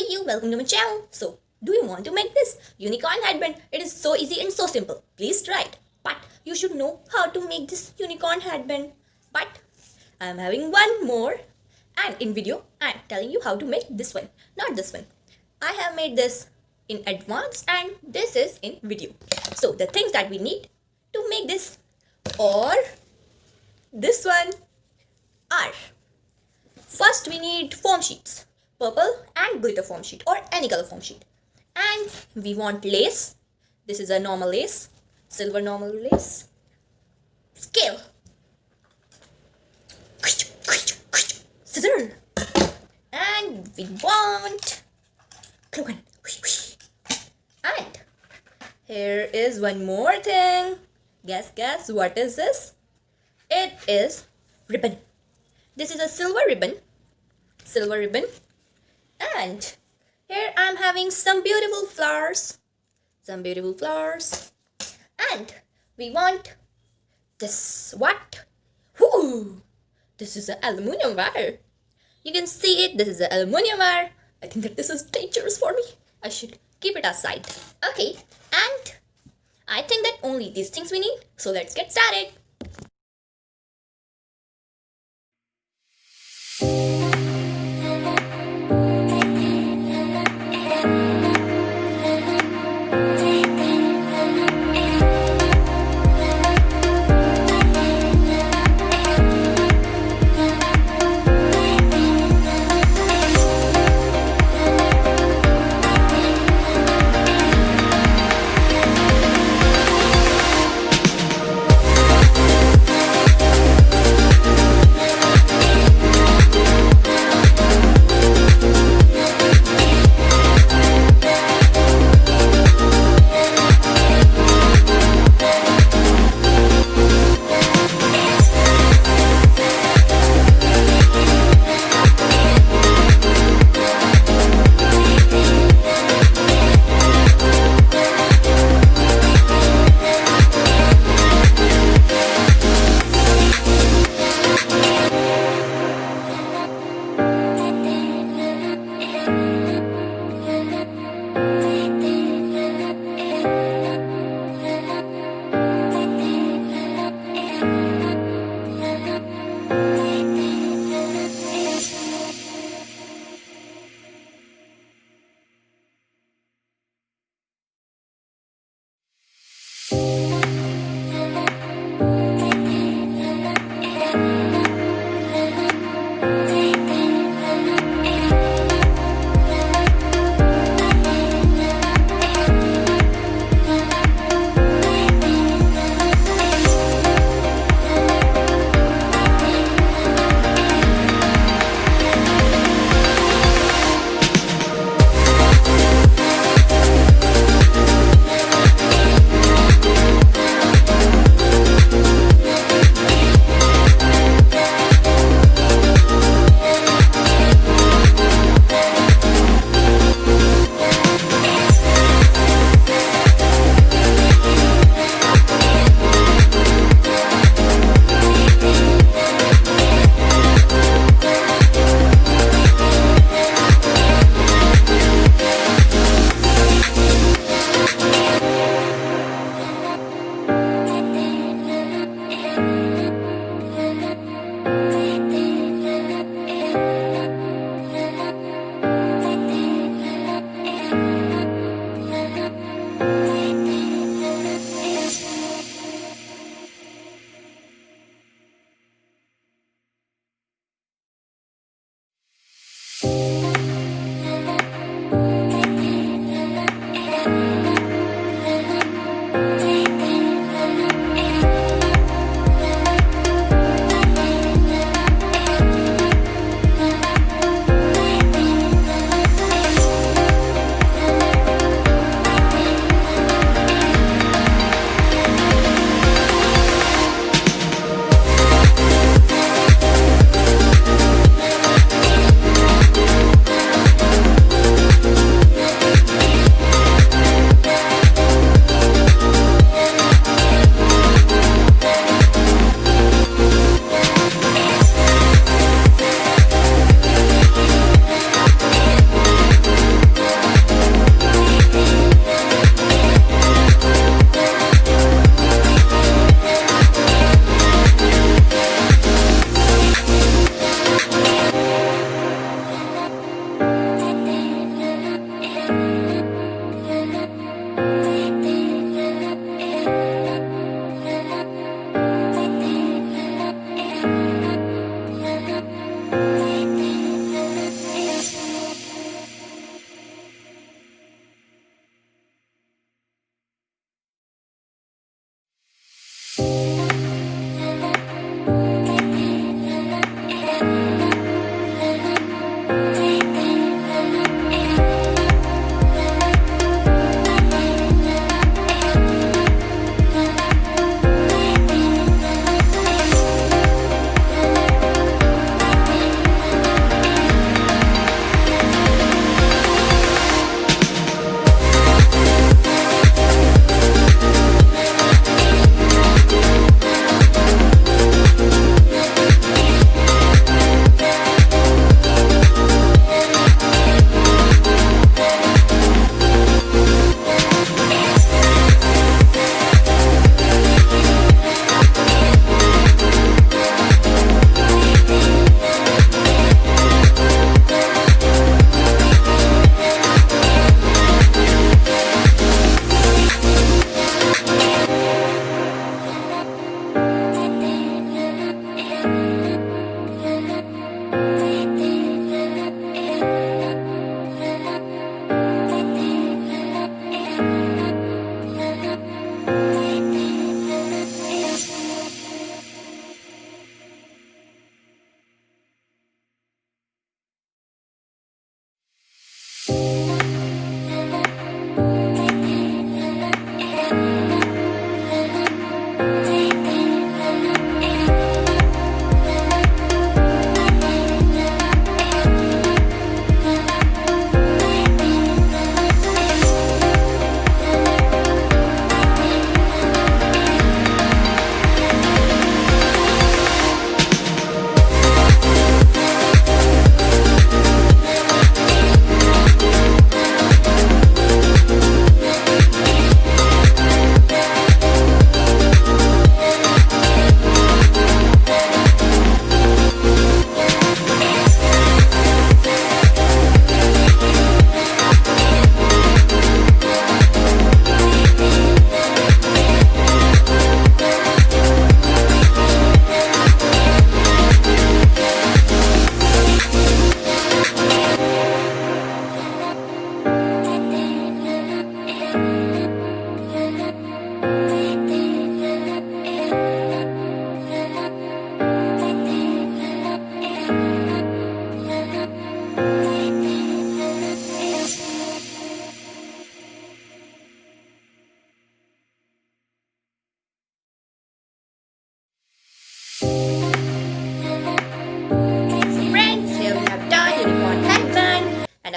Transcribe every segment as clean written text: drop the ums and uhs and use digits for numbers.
you? Welcome to my channel. So, do you want to make this unicorn headband? It is so easy and so simple. Please try it. But you should know how to make this unicorn headband. But I am having one more, and in video I am telling you how to make this one, not this one. I have made this in advance and this is in video. So the things that we need to make this or this one are: first we need foam sheets, purple and glitter foam sheet or any color foam sheet, and we want lace. This is a normal lace, silver normal lace, scale, scissor, and we want glue gun. And here is one more thing. Guess what is this? It is ribbon. This is a silver ribbon, and here I'm having some beautiful flowers, and we want this. What? Whoo! This is an aluminium wire. You can see it. This is an aluminium wire. I think that this is dangerous for me. I should keep it aside. Okay, and I think that only these things we need. So let's get started.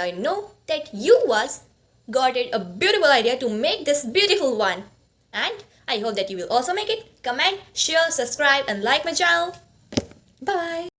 I know that you was got it a beautiful idea to make this beautiful one. And I hope that you will also make it. Comment, share, subscribe and like my channel. Bye.